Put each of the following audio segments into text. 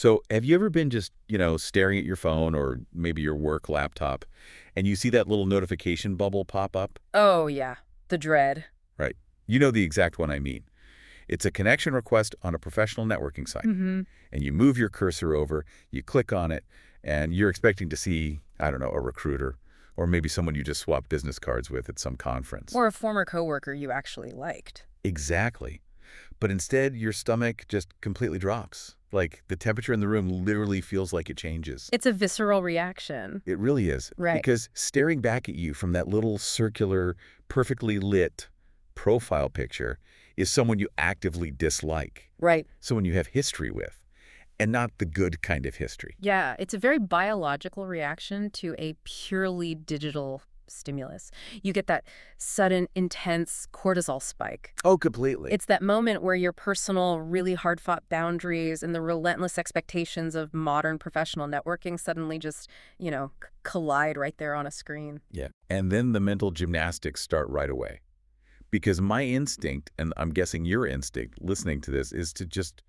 So have you ever been just, staring at your phone or maybe your work laptop, and you see that little notification bubble pop up? Oh, yeah. The dread. Right. You know the exact one I mean. It's a connection request on a professional networking site. Mm-hmm. And you move your cursor over, you click on it, and you're expecting to see, I don't know, a recruiter or maybe someone you just swapped business cards with at some conference. Or a former coworker you actually liked. Exactly. But instead, your stomach just completely drops. Like the temperature in the room literally feels like it changes. It's a visceral reaction. It really is. Right. Because staring back at you from that little circular, perfectly lit profile picture is someone you actively dislike, Right. someone you have history with, and not the good kind of history. Yeah, it's a very biological reaction to a purely digital stimulus. You get that sudden, intense cortisol spike. Oh, completely. It's that moment where your personal, really hard-fought boundaries and the relentless expectations of modern professional networking suddenly just, collide right there on a screen. Yeah. And then the mental gymnastics start right away. Because my instinct, and I'm guessing your instinct listening to this, is to just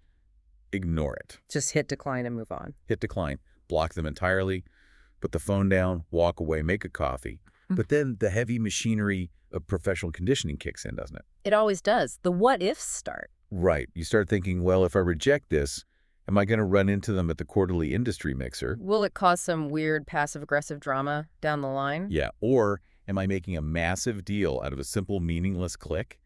ignore it. Just hit decline and move on. Hit decline, block them entirely, put the phone down, walk away, make a coffee. But then the heavy machinery of professional conditioning kicks in, doesn't it? It always does. The what-ifs start. Right. You start thinking, well, if I reject this, am I going to run into them at the quarterly industry mixer? Will it cause some weird passive-aggressive drama down the line? Yeah. Or am I making a massive deal out of a simple, meaningless click?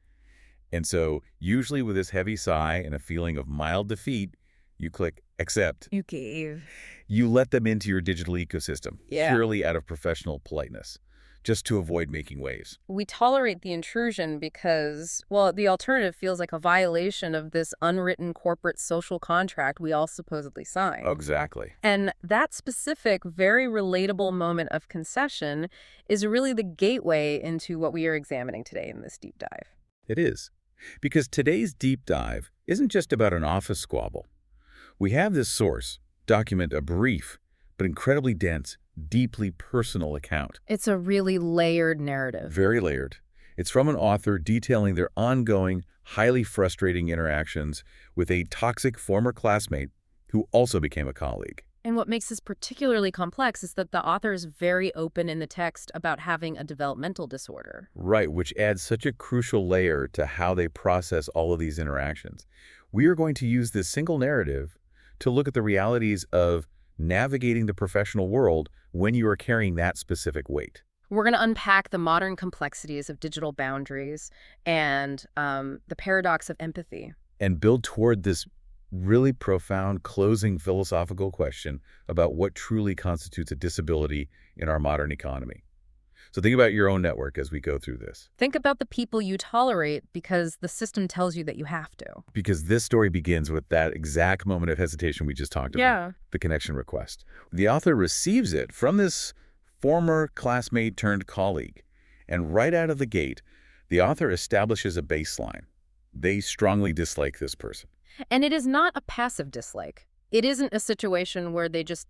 And so usually with this heavy sigh and a feeling of mild defeat, you click accept. You gave. You let them into your digital ecosystem, Yeah. purely out of professional politeness, just to avoid making waves. We tolerate the intrusion because, well, the alternative feels like a violation of this unwritten corporate social contract we all supposedly sign. Exactly. And that specific, very relatable moment of concession is really the gateway into what we are examining today in this deep dive. It is. Because today's deep dive isn't just about an office squabble. We have this source document a brief but incredibly dense, deeply personal account. It's a really layered narrative. Very layered. It's from an author detailing their ongoing, highly frustrating interactions with a toxic former classmate who also became a colleague. And what makes this particularly complex is that the author is very open in the text about having a developmental disorder. Right, which adds such a crucial layer to how they process all of these interactions. We are going to use this single narrative to look at the realities of navigating the professional world when you are carrying that specific weight. We're going to unpack the modern complexities of digital boundaries and the paradox of empathy. And build toward this really profound closing philosophical question about what truly constitutes a disability in our modern economy. So think about your own network as we go through this. Think about the people you tolerate because the system tells you that you have to. Because this story begins with that exact moment of hesitation we just talked about, the connection request. The author receives it from this former classmate turned colleague. And right out of the gate, the author establishes a baseline. They strongly dislike this person. And it is not a passive dislike. It isn't a situation where they just,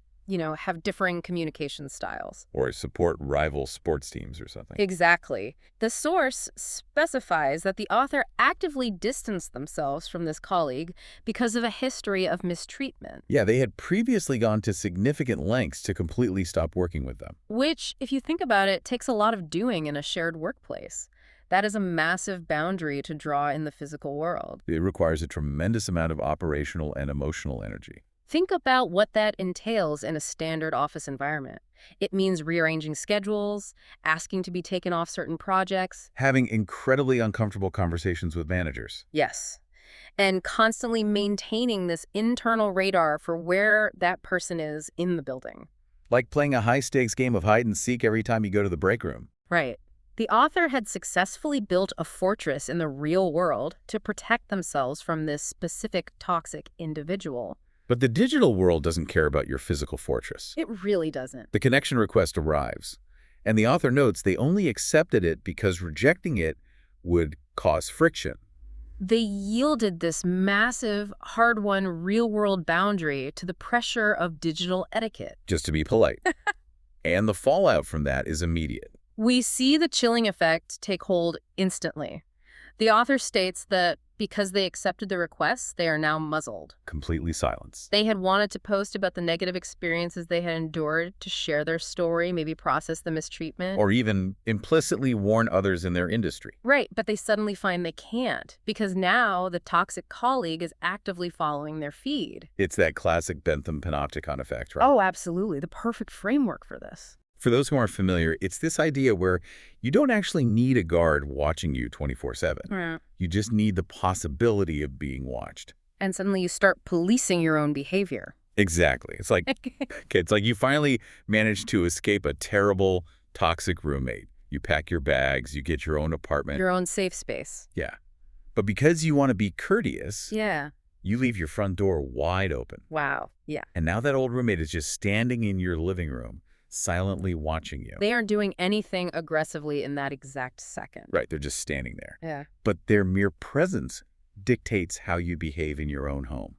have differing communication styles. Or support rival sports teams or something. Exactly. The source specifies that the author actively distanced themselves from this colleague because of a history of mistreatment. Yeah, they had previously gone to significant lengths to completely stop working with them. Which, if you think about it, takes a lot of doing in a shared workplace. That is a massive boundary to draw in the physical world. It requires a tremendous amount of operational and emotional energy. Think about what that entails in a standard office environment. It means rearranging schedules, asking to be taken off certain projects. Having incredibly uncomfortable conversations with managers. Yes. And constantly maintaining this internal radar for where that person is in the building. Like playing a high-stakes game of hide-and-seek every time you go to the break room. Right. The author had successfully built a fortress in the real world to protect themselves from this specific toxic individual. But the digital world doesn't care about your physical fortress. It really doesn't. The connection request arrives, and the author notes they only accepted it because rejecting it would cause friction. They yielded this massive, hard-won real-world boundary to the pressure of digital etiquette. Just to be polite. And the fallout from that is immediate. We see the chilling effect take hold instantly. The author states that because they accepted the requests, they are now muzzled. Completely silenced. They had wanted to post about the negative experiences they had endured, to share their story, maybe process the mistreatment. Or even implicitly warn others in their industry. Right, but they suddenly find they can't, because now the toxic colleague is actively following their feed. It's that classic Bentham panopticon effect, right? Oh, absolutely. The perfect framework for this. For those who aren't familiar, it's this idea where you don't actually need a guard watching you 24/7. Right. You just need the possibility of being watched. And suddenly you start policing your own behavior. Exactly. It's like, okay, it's like you finally managed to escape a terrible, toxic roommate. You pack your bags, you get your own apartment. Your own safe space. Yeah. But because you want to be courteous, Yeah. you leave your front door wide open. Wow. Yeah. And now that old roommate is just standing in your living room, silently watching you. They aren't doing anything aggressively in that exact second. Right, they're just standing there. Yeah. But their mere presence dictates how you behave in your own home.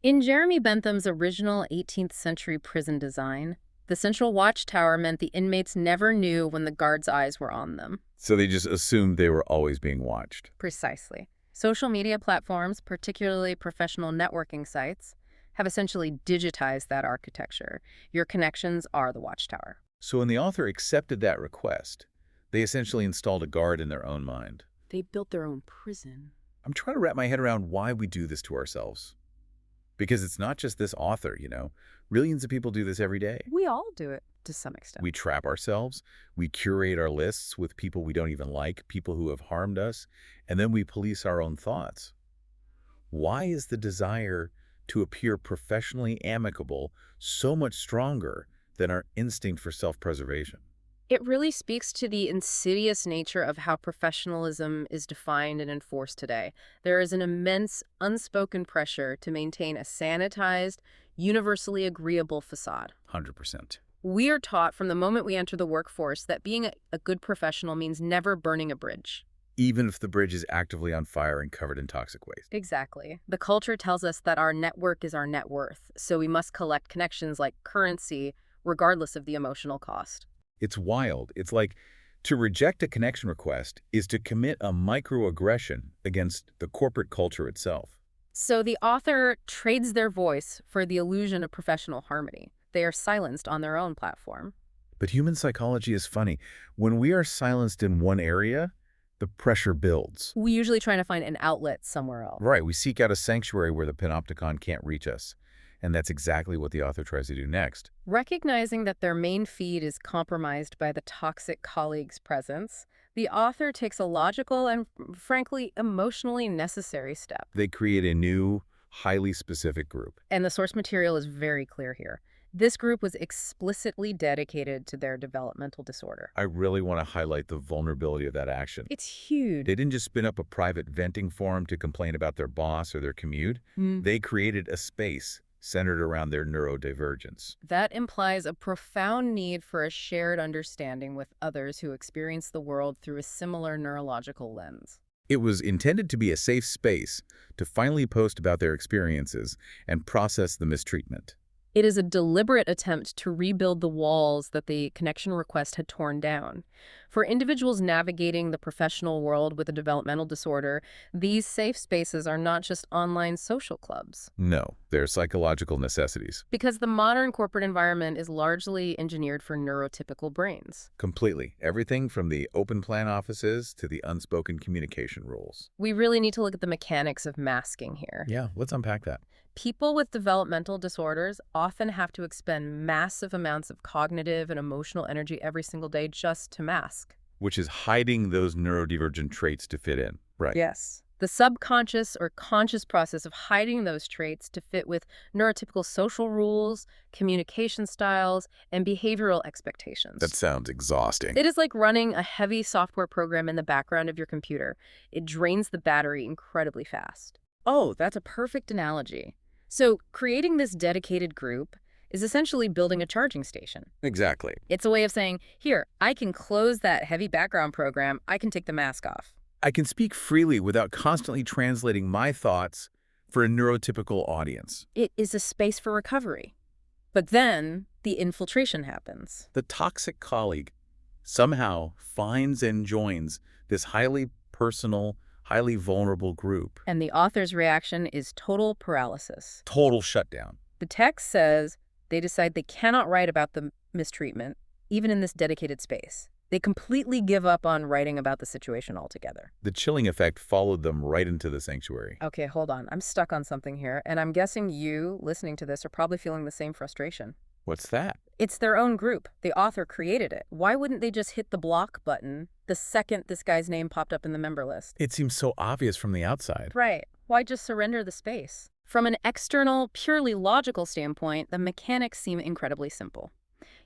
In Jeremy Bentham's original 18th century prison design, the central watchtower meant the inmates never knew when the guards' eyes were on them. So they just assumed they were always being watched. Precisely. Social media platforms, particularly professional networking sites, have essentially digitized that architecture. Your connections are the watchtower. So when the author accepted that request, they essentially installed a guard in their own mind. They built their own prison. I'm trying to wrap my head around why we do this to ourselves. Because it's not just this author, Millions of people do this every day. We all do it to some extent. We trap ourselves, we curate our lists with people we don't even like, people who have harmed us, and then we police our own thoughts. Why is the desire to appear professionally amicable so much stronger than our instinct for self-preservation? It really speaks to the insidious nature of how professionalism is defined and enforced today. There is an immense, unspoken pressure to maintain a sanitized, universally agreeable facade. 100%. We are taught from the moment we enter the workforce that being a good professional means never burning a bridge. Even if the bridge is actively on fire and covered in toxic waste. Exactly. The culture tells us that our network is our net worth, so we must collect connections like currency, regardless of the emotional cost. It's wild. It's like to reject a connection request is to commit a microaggression against the corporate culture itself. So the author trades their voice for the illusion of professional harmony. They are silenced on their own platform. But human psychology is funny. When we are silenced in one area, the pressure builds. We usually try to find an outlet somewhere else. Right. We seek out a sanctuary where the panopticon can't reach us. And that's exactly what the author tries to do next. Recognizing that their main feed is compromised by the toxic colleague's presence, the author takes a logical and, frankly, emotionally necessary step. They create a new, highly specific group. And the source material is very clear here. This group was explicitly dedicated to their developmental disorder. I really want to highlight the vulnerability of that action. It's huge. They didn't just spin up a private venting forum to complain about their boss or their commute. They created a space centered around their neurodivergence. That implies a profound need for a shared understanding with others who experience the world through a similar neurological lens. It was intended to be a safe space to finally post about their experiences and process the mistreatment. It is a deliberate attempt to rebuild the walls that the connection request had torn down. For individuals navigating the professional world with a developmental disorder, these safe spaces are not just online social clubs. No, they're psychological necessities. Because the modern corporate environment is largely engineered for neurotypical brains. Completely. Everything from the open plan offices to the unspoken communication rules. We really need to look at the mechanics of masking here. Yeah, let's unpack that. People with developmental disorders often have to expend massive amounts of cognitive and emotional energy every single day just to mask. Which is hiding those neurodivergent traits to fit in, right? Yes. The subconscious or conscious process of hiding those traits to fit with neurotypical social rules, communication styles, and behavioral expectations. That sounds exhausting. It is like running a heavy software program in the background of your computer. It drains the battery incredibly fast. Oh, that's a perfect analogy. So creating this dedicated group is essentially building a charging station. Exactly. It's a way of saying, here, I can close that heavy background program. I can take the mask off. I can speak freely without constantly translating my thoughts for a neurotypical audience. It is a space for recovery. But then the infiltration happens. The toxic colleague somehow finds and joins this highly personal, highly vulnerable group. And the author's reaction is total paralysis. Total shutdown. The text says they decide they cannot write about the mistreatment, even in this dedicated space. They completely give up on writing about the situation altogether. The chilling effect followed them right into the sanctuary. Okay, hold on. I'm stuck on something here, and I'm guessing you, listening to this, are probably feeling the same frustration. What's that? It's their own group. The author created it. Why wouldn't they just hit the block button the second this guy's name popped up in the member list? It seems so obvious from the outside. Right. Why just surrender the space? From an external, purely logical standpoint, the mechanics seem incredibly simple.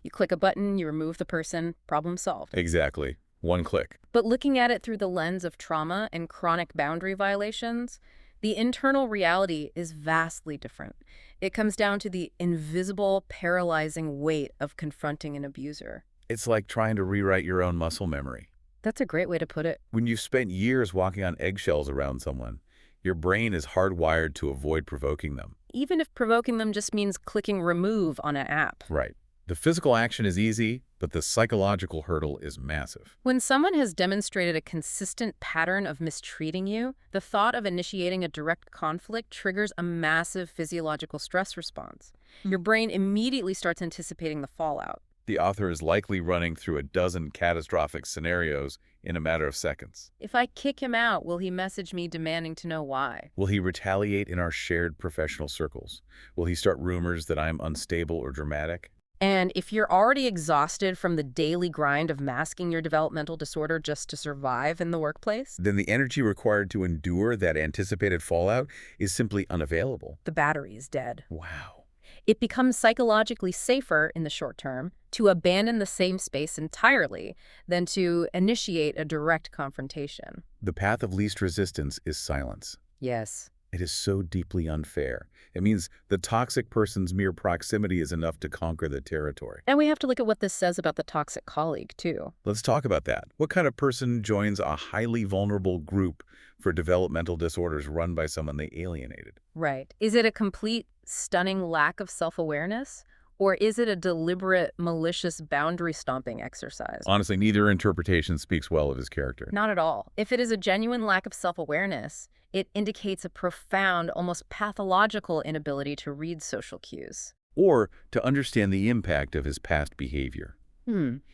You click a button, you remove the person, problem solved. Exactly. One click. But looking at it through the lens of trauma and chronic boundary violations, the internal reality is vastly different. It comes down to the invisible, paralyzing weight of confronting an abuser. It's like trying to rewrite your own muscle memory. That's a great way to put it. When you've spent years walking on eggshells around someone, your brain is hardwired to avoid provoking them. Even if provoking them just means clicking remove on an app. Right. The physical action is easy, but the psychological hurdle is massive. When someone has demonstrated a consistent pattern of mistreating you, the thought of initiating a direct conflict triggers a massive physiological stress response. Your brain immediately starts anticipating the fallout. The author is likely running through a dozen catastrophic scenarios in a matter of seconds. If I kick him out, will he message me demanding to know why? Will he retaliate in our shared professional circles? Will he start rumors that I'm unstable or dramatic? And if you're already exhausted from the daily grind of masking your developmental disorder just to survive in the workplace, then the energy required to endure that anticipated fallout is simply unavailable. the battery is dead. Wow. It becomes psychologically safer in the short term to abandon the same space entirely than to initiate a direct confrontation. The path of least resistance is silence. Yes. It is so deeply unfair. It means the toxic person's mere proximity is enough to conquer the territory. And we have to look at what this says about the toxic colleague, too. Let's talk about that. What kind of person joins a highly vulnerable group for developmental disorders run by someone they alienated? Right. Is it a complete, stunning lack of self-awareness? Or is it a deliberate, malicious boundary-stomping exercise? Honestly, neither interpretation speaks well of his character. Not at all. If it is a genuine lack of self-awareness, it indicates a profound, almost pathological inability to read social cues. Or to understand the impact of his past behavior.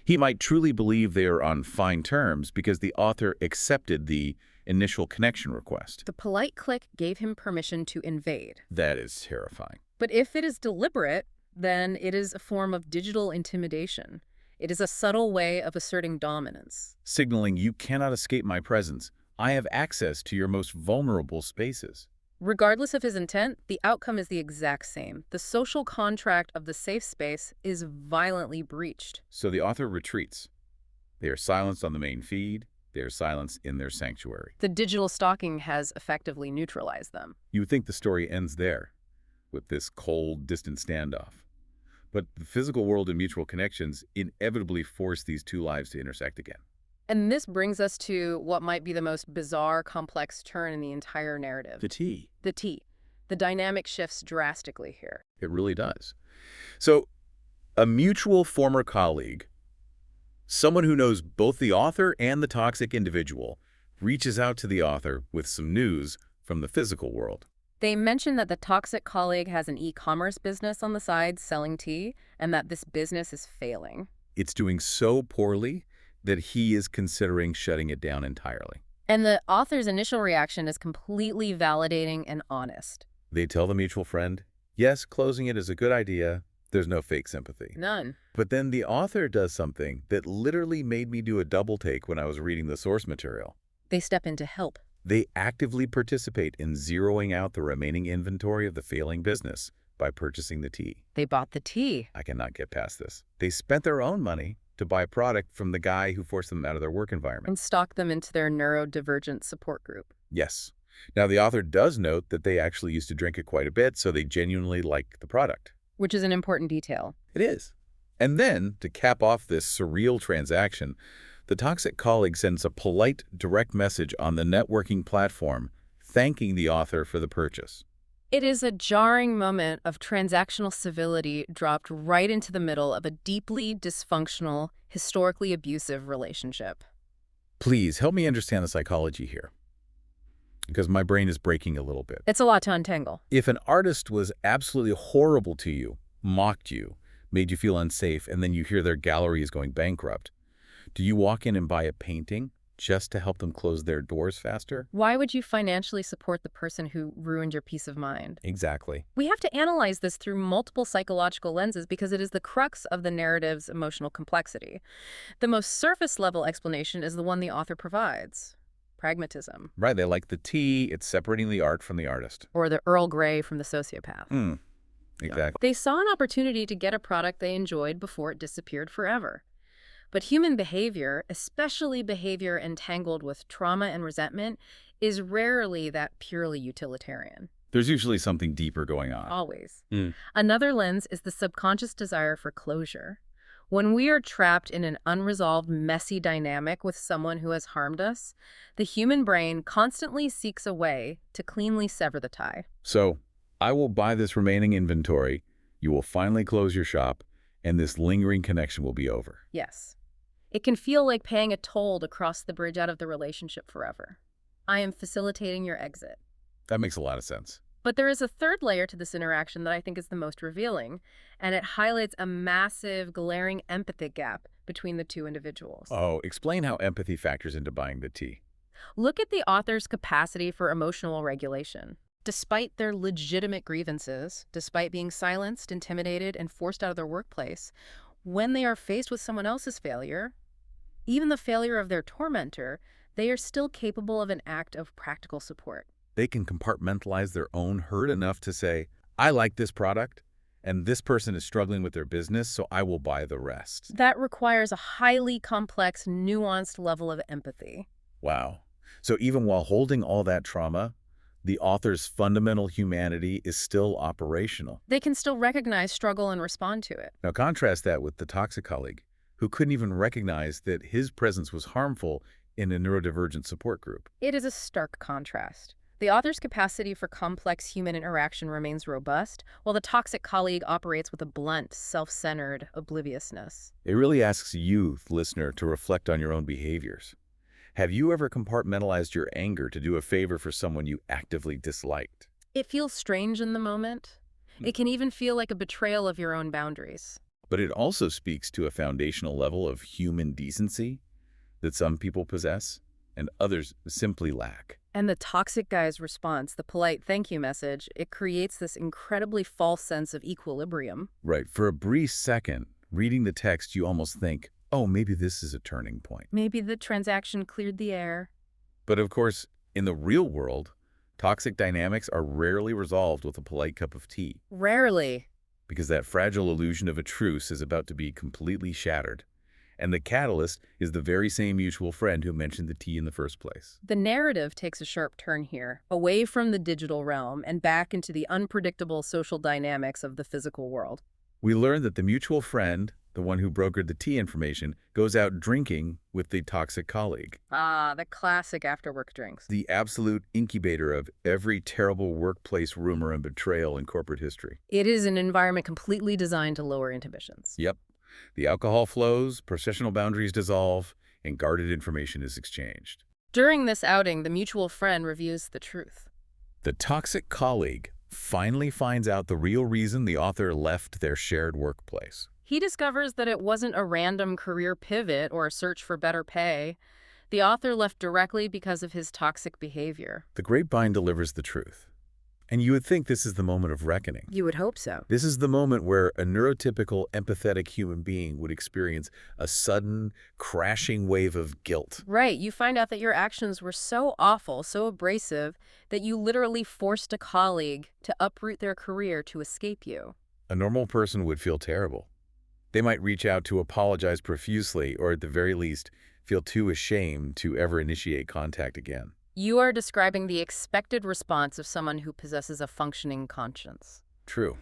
He might truly believe they are on fine terms because the author accepted the initial connection request. The polite click gave him permission to invade. That is terrifying. But if it is deliberate, then it is a form of digital intimidation. It is a subtle way of asserting dominance. Signaling you cannot escape my presence. I have access to your most vulnerable spaces. Regardless of his intent, the outcome is the exact same. The social contract of the safe space is violently breached. So the author retreats. They are silenced on the main feed. They are silenced in their sanctuary. The digital stalking has effectively neutralized them. You would think the story ends there, with this cold, distant standoff. But the physical world and mutual connections inevitably force these two lives to intersect again. And this brings us to what might be the most bizarre, complex turn in the entire narrative. The T. The T. The dynamic shifts drastically here. It really does. So, a mutual former colleague, someone who knows both the author and the toxic individual, reaches out to the author with some news from the physical world. They mention that the toxic colleague has an e-commerce business on the side selling tea, and that this business is failing. It's doing so poorly that he is considering shutting it down entirely. And the author's initial reaction is completely validating and honest. They tell the mutual friend, yes, closing it is a good idea. There's no fake sympathy. None. But then the author does something that literally made me do a double take when I was reading the source material. They step in to help. They actively participate in zeroing out the remaining inventory of the failing business by purchasing the tea. They bought the tea. I cannot get past this. They spent their own money to buy product from the guy who forced them out of their work environment. And stock them into their neurodivergent support group. Yes. Now, the author does note that they actually used to drink it quite a bit, so they genuinely like the product. Which is an important detail. It is. And then, to cap off this surreal transaction, the toxic colleague sends a polite, direct message on the networking platform, thanking the author for the purchase. It is a jarring moment of transactional civility dropped right into the middle of a deeply dysfunctional, historically abusive relationship. Please, help me understand the psychology here. Because my brain is breaking a little bit. It's a lot to untangle. If an artist was absolutely horrible to you, mocked you, made you feel unsafe, and then you hear their gallery is going bankrupt, do you walk in and buy a painting just to help them close their doors faster? Why would you financially support the person who ruined your peace of mind? Exactly. We have to analyze this through multiple psychological lenses because it is the crux of the narrative's emotional complexity. The most surface-level explanation is the one the author provides. Pragmatism. Right, they like the tea, it's separating the art from the artist. Or the Earl Grey from the sociopath. Exactly. They saw an opportunity to get a product they enjoyed before it disappeared forever. But human behavior, especially behavior entangled with trauma and resentment, is rarely that purely utilitarian. There's usually something deeper going on. Always. Another lens is the subconscious desire for closure. When we are trapped in an unresolved, messy dynamic with someone who has harmed us, the human brain constantly seeks a way to cleanly sever the tie. So, I will buy this remaining inventory, you will finally close your shop, and this lingering connection will be over. Yes. It can feel like paying a toll to cross the bridge out of the relationship forever. I am facilitating your exit. That makes a lot of sense. But there is a third layer to this interaction that I think is the most revealing, and it highlights a massive, glaring empathy gap between the two individuals. Oh, explain how empathy factors into buying the tea. Look at the author's capacity for emotional regulation. Despite their legitimate grievances, despite being silenced, intimidated, and forced out of their workplace, when they are faced with someone else's failure, even the failure of their tormentor, they are still capable of an act of practical support. They can compartmentalize their own hurt enough to say, I like this product, and this person is struggling with their business, so I will buy the rest. That requires a highly complex, nuanced level of empathy. Wow. So even while holding all that trauma, the author's fundamental humanity is still operational. They can still recognize struggle and respond to it. Now contrast that with the toxic colleague, who couldn't even recognize that his presence was harmful in a neurodivergent support group. It is a stark contrast. The author's capacity for complex human interaction remains robust, while the toxic colleague operates with a blunt, self-centered obliviousness. It really asks you, listener, to reflect on your own behaviors. Have you ever compartmentalized your anger to do a favor for someone you actively disliked? It feels strange in the moment. It can even feel like a betrayal of your own boundaries. But it also speaks to a foundational level of human decency that some people possess and others simply lack. And the toxic guy's response, the polite thank you message, it creates this incredibly false sense of equilibrium. Right. For a brief second, reading the text, you almost think, oh, maybe this is a turning point. Maybe the transaction cleared the air. But of course, in the real world, toxic dynamics are rarely resolved with a polite cup of tea. Rarely. Because that fragile illusion of a truce is about to be completely shattered. And the catalyst is the very same mutual friend who mentioned the tea in the first place. The narrative takes a sharp turn here, away from the digital realm and back into the unpredictable social dynamics of the physical world. We learn that the mutual friend, the one who brokered the tea information, goes out drinking with the toxic colleague. Ah, the classic after-work drinks. The absolute incubator of every terrible workplace rumor and betrayal in corporate history. It is an environment completely designed to lower inhibitions. Yep. The alcohol flows, professional boundaries dissolve, and guarded information is exchanged. During this outing, the mutual friend reviews the truth. The toxic colleague finally finds out the real reason the author left their shared workplace. He discovers that it wasn't a random career pivot or a search for better pay. The author left directly because of his toxic behavior. The grapevine delivers the truth. And you would think this is the moment of reckoning. You would hope so. This is the moment where a neurotypical, empathetic human being would experience a sudden, crashing wave of guilt. Right. You find out that your actions were so awful, so abrasive, that you literally forced a colleague to uproot their career to escape you. A normal person would feel terrible. They might reach out to apologize profusely, or at the very least, feel too ashamed to ever initiate contact again. You are describing the expected response of someone who possesses a functioning conscience. True.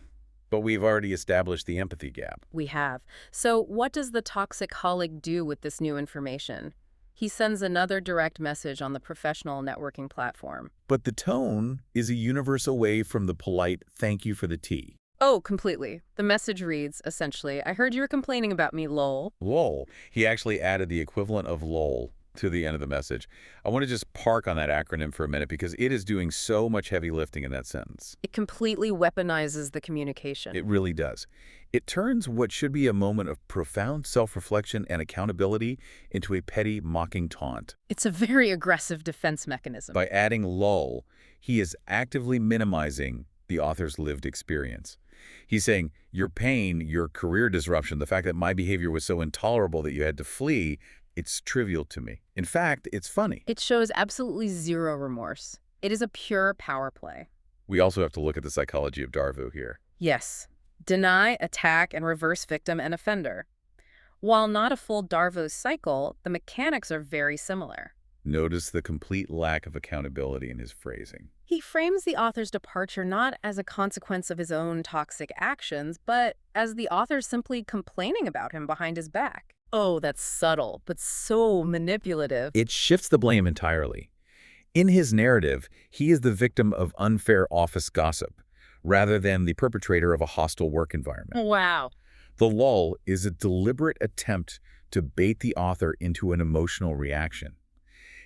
But we've already established the empathy gap. We have. So what does the toxic colleague do with this new information? He sends another direct message on the professional networking platform. But the tone is a universe away from the polite thank you for the tea. Oh, completely. The message reads, essentially, I heard you were complaining about me, lol. Lol. He actually added the equivalent of lol. to the end of the message. I want to just park on that acronym for a minute because it is doing so much heavy lifting in that sentence. It completely weaponizes the communication. It really does. It turns what should be a moment of profound self-reflection and accountability into a petty, mocking taunt. It's a very aggressive defense mechanism. By adding lull, he is actively minimizing the author's lived experience. He's saying, your pain, your career disruption, the fact that my behavior was so intolerable that you had to flee, it's trivial to me. In fact, it's funny. It shows absolutely zero remorse. It is a pure power play. We also have to look at the psychology of Darvo here. Yes. Deny, attack, and reverse victim and offender. While not a full Darvo cycle, the mechanics are very similar. Notice the complete lack of accountability in his phrasing. He frames the author's departure not as a consequence of his own toxic actions, but as the author simply complaining about him behind his back. Oh, that's subtle, but so manipulative. It shifts the blame entirely. In his narrative, he is the victim of unfair office gossip, rather than the perpetrator of a hostile work environment. Wow. The lull is a deliberate attempt to bait the author into an emotional reaction.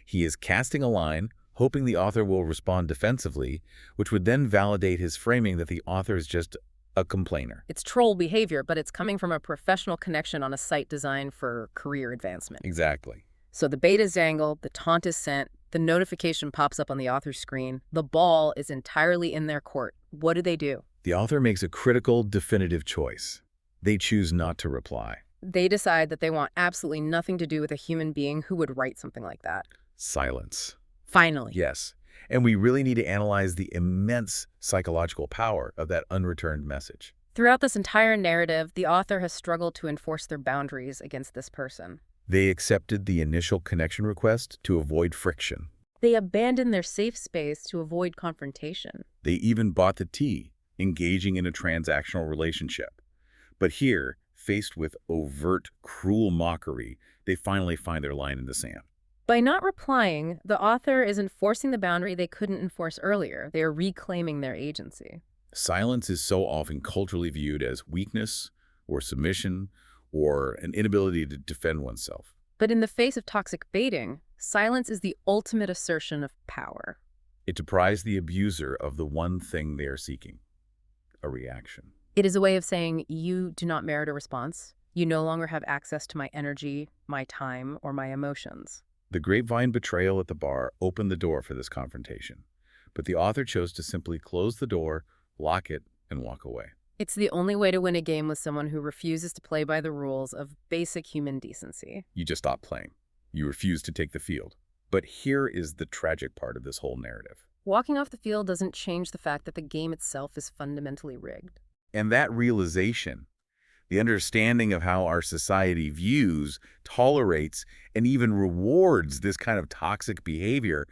He is casting a line, hoping the author will respond defensively, which would then validate his framing that the author is just a complainer. It's troll behavior, but it's coming from a professional connection on a site designed for career advancement. Exactly. So the bait is dangled, the taunt is sent, the notification pops up on the author's screen. The ball is entirely in their court. What do? The author makes a critical, definitive choice. They choose not to reply. They decide that they want absolutely nothing to do with a human being who would write something like that. Silence. Finally. Yes. And we really need to analyze the immense psychological power of that unreturned message. Throughout this entire narrative, the author has struggled to enforce their boundaries against this person. They accepted the initial connection request to avoid friction. They abandoned their safe space to avoid confrontation. They even bought the tea, engaging in a transactional relationship. But here, faced with overt, cruel mockery, they finally find their line in the sand. By not replying, the author is enforcing the boundary they couldn't enforce earlier. They are reclaiming their agency. Silence is so often culturally viewed as weakness or submission or an inability to defend oneself. But in the face of toxic baiting, silence is the ultimate assertion of power. It deprives the abuser of the one thing they are seeking, a reaction. It is a way of saying, you do not merit a response. You no longer have access to my energy, my time, or my emotions. The grapevine betrayal at the bar opened the door for this confrontation, but the author chose to simply close the door, lock it, and walk away. It's the only way to win a game with someone who refuses to play by the rules of basic human decency. You just stop playing. You refuse to take the field. But here is the tragic part of this whole narrative. Walking off the field doesn't change the fact that the game itself is fundamentally rigged. And that realization, the understanding of how our society views, tolerates, and even rewards this kind of toxic behavior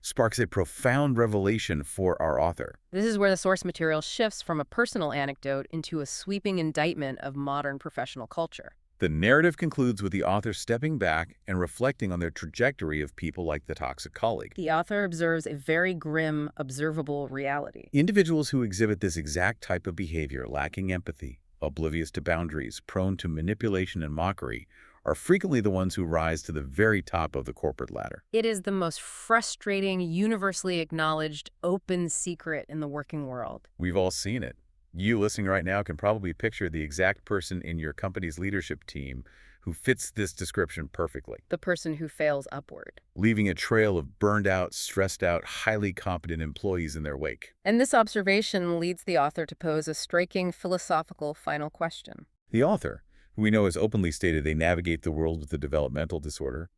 sparks a profound revelation for our author. This is where the source material shifts from a personal anecdote into a sweeping indictment of modern professional culture. The narrative concludes with the author stepping back and reflecting on their trajectory of people like the toxic colleague. The author observes a very grim, observable reality. Individuals who exhibit this exact type of behavior, lacking empathy, oblivious to boundaries, prone to manipulation and mockery, are frequently the ones who rise to the very top of the corporate ladder. It is the most frustrating, universally acknowledged, open secret in the working world. We've all seen it. You listening right now can probably picture the exact person in your company's leadership team who fits this description perfectly. The person who fails upward. Leaving a trail of burned out, stressed out, highly competent employees in their wake. And this observation leads the author to pose a striking philosophical final question. The author, who we know has openly stated they navigate the world with a developmental disorder,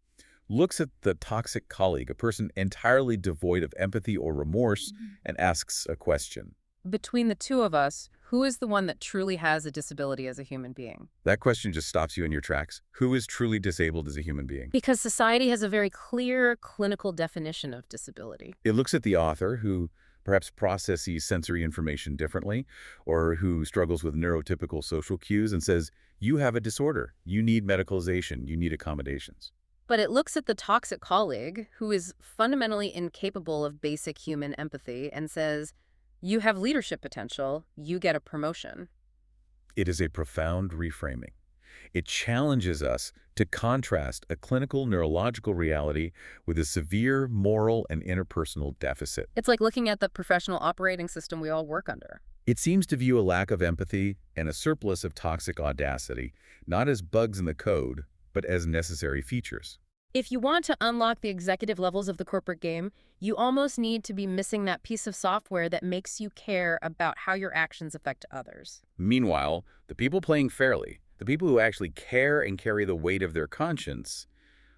looks at the toxic colleague, a person entirely devoid of empathy or remorse, and asks a question. Between the two of us, who is the one that truly has a disability as a human being? That question just stops you in your tracks. Who is truly disabled as a human being? Because society has a very clear clinical definition of disability. It looks at the author, who perhaps processes sensory information differently, or who struggles with neurotypical social cues, and says, you have a disorder. You need medicalization. You need accommodations. But it looks at the toxic colleague, who is fundamentally incapable of basic human empathy, and says, you have leadership potential, you get a promotion. It is a profound reframing. It challenges us to contrast a clinical neurological reality with a severe moral and interpersonal deficit. It's like looking at the professional operating system we all work under. It seems to view a lack of empathy and a surplus of toxic audacity not as bugs in the code, but as necessary features. If you want to unlock the executive levels of the corporate game, you almost need to be missing that piece of software that makes you care about how your actions affect others. Meanwhile, the people playing fairly, the people who actually care and carry the weight of their conscience,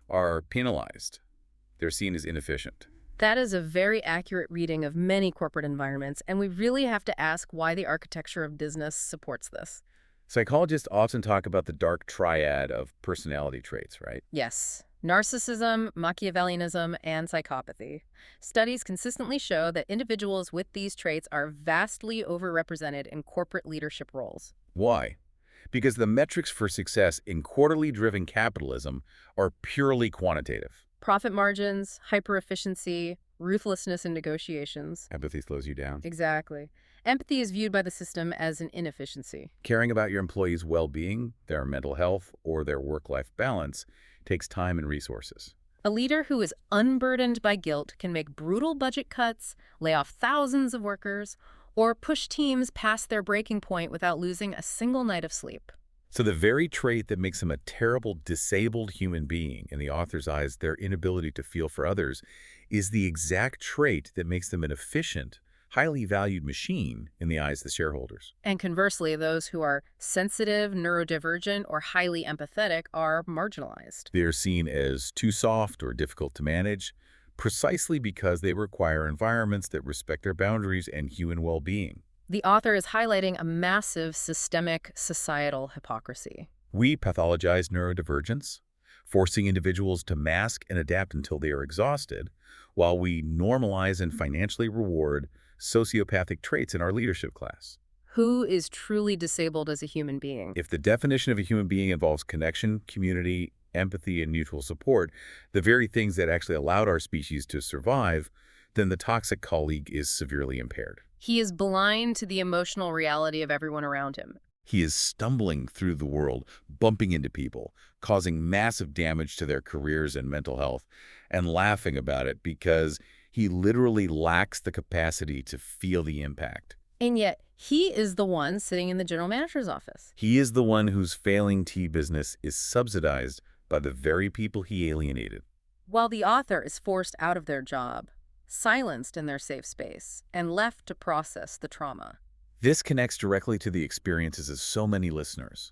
are penalized. They're seen as inefficient. That is a very accurate reading of many corporate environments, and we really have to ask why the architecture of business supports this. Psychologists often talk about the dark triad of personality traits, right? Yes. Narcissism, Machiavellianism, and psychopathy. Studies consistently show that individuals with these traits are vastly overrepresented in corporate leadership roles. Why? Because the metrics for success in quarterly-driven capitalism are purely quantitative. Profit margins, hyper-efficiency, ruthlessness in negotiations. Empathy slows you down. Exactly. Empathy is viewed by the system as an inefficiency. Caring about your employees' well-being, their mental health, or their work-life balance takes time and resources. A leader who is unburdened by guilt can make brutal budget cuts, lay off thousands of workers, or push teams past their breaking point without losing a single night of sleep. So the very trait that makes them a terrible, disabled human being, in the author's eyes, their inability to feel for others, is the exact trait that makes them an efficient, highly valued machine in the eyes of the shareholders. And conversely, those who are sensitive, neurodivergent, or highly empathetic are marginalized. They're seen as too soft or difficult to manage, precisely because they require environments that respect their boundaries and human well-being. The author is highlighting a massive systemic societal hypocrisy. We pathologize neurodivergence, forcing individuals to mask and adapt until they are exhausted, while we normalize and financially reward sociopathic traits in our leadership class. Who is truly disabled as a human being? If the definition of a human being involves connection, community, empathy, and mutual support, the very things that actually allowed our species to survive, then the toxic colleague is severely impaired. He is blind to the emotional reality of everyone around him. He is stumbling through the world, bumping into people, causing massive damage to their careers and mental health, and laughing about it because he literally lacks the capacity to feel the impact. And yet, he is the one sitting in the general manager's office. He is the one whose failing tea business is subsidized by the very people he alienated. While the author is forced out of their job, silenced in their safe space, and left to process the trauma. This connects directly to the experiences of so many listeners.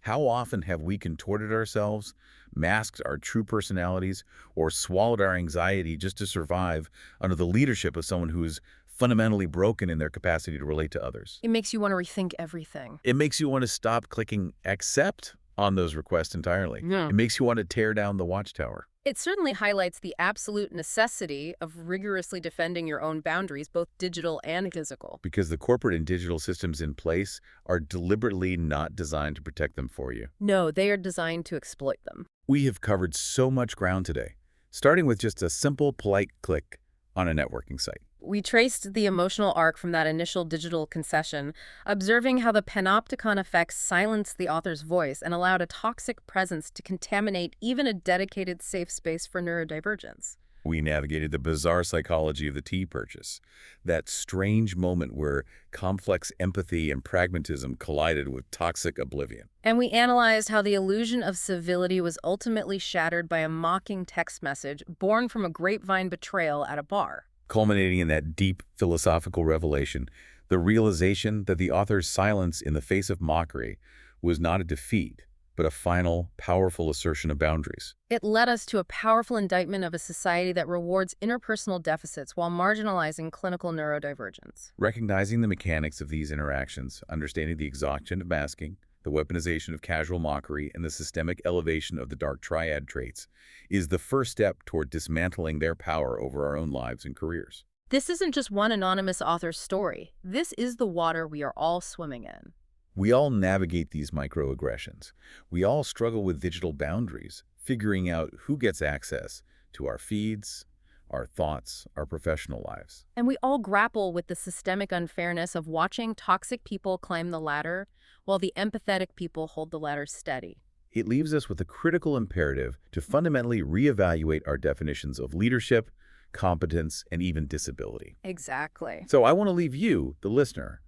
How often have we contorted ourselves, masked our true personalities, or swallowed our anxiety just to survive under the leadership of someone who is fundamentally broken in their capacity to relate to others? It makes you want to rethink everything. It makes you want to stop clicking accept on those requests entirely. Yeah. It makes you want to tear down the watchtower. It certainly highlights the absolute necessity of rigorously defending your own boundaries, both digital and physical. Because the corporate and digital systems in place are deliberately not designed to protect them for you. No, they are designed to exploit them. We have covered so much ground today, starting with just a simple, polite click on a networking site. We traced the emotional arc from that initial digital concession, observing how the panopticon effects silenced the author's voice and allowed a toxic presence to contaminate even a dedicated safe space for neurodivergence. We navigated the bizarre psychology of the tea purchase, that strange moment where complex empathy and pragmatism collided with toxic oblivion. And we analyzed how the illusion of civility was ultimately shattered by a mocking text message born from a grapevine betrayal at a bar. Culminating in that deep philosophical revelation, the realization that the author's silence in the face of mockery was not a defeat, but a final, powerful assertion of boundaries. It led us to a powerful indictment of a society that rewards interpersonal deficits while marginalizing clinical neurodivergence. Recognizing the mechanics of these interactions, understanding the exhaustion of masking, the weaponization of casual mockery, and the systemic elevation of the dark triad traits, is the first step toward dismantling their power over our own lives and careers. This isn't just one anonymous author's story. This is the water we are all swimming in. We all navigate these microaggressions. We all struggle with digital boundaries, figuring out who gets access to our feeds, our thoughts, our professional lives. And we all grapple with the systemic unfairness of watching toxic people climb the ladder while the empathetic people hold the ladder steady. It leaves us with a critical imperative to fundamentally reevaluate our definitions of leadership, competence, and even disability. Exactly. So I want to leave you, the listener,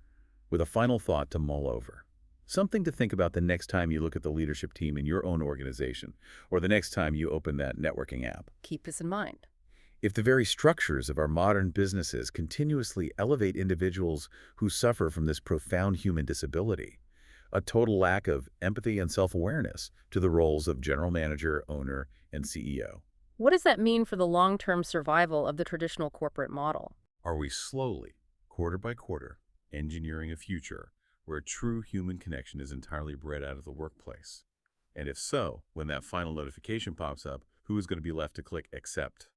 with a final thought to mull over. Something to think about the next time you look at the leadership team in your own organization, or the next time you open that networking app. Keep this in mind. If the very structures of our modern businesses continuously elevate individuals who suffer from this profound human disability, a total lack of empathy and self-awareness to the roles of general manager, owner, and CEO. What does that mean for the long-term survival of the traditional corporate model? Are we slowly, quarter by quarter, engineering a future where true human connection is entirely bred out of the workplace? And if so, when that final notification pops up, who is going to be left to click accept?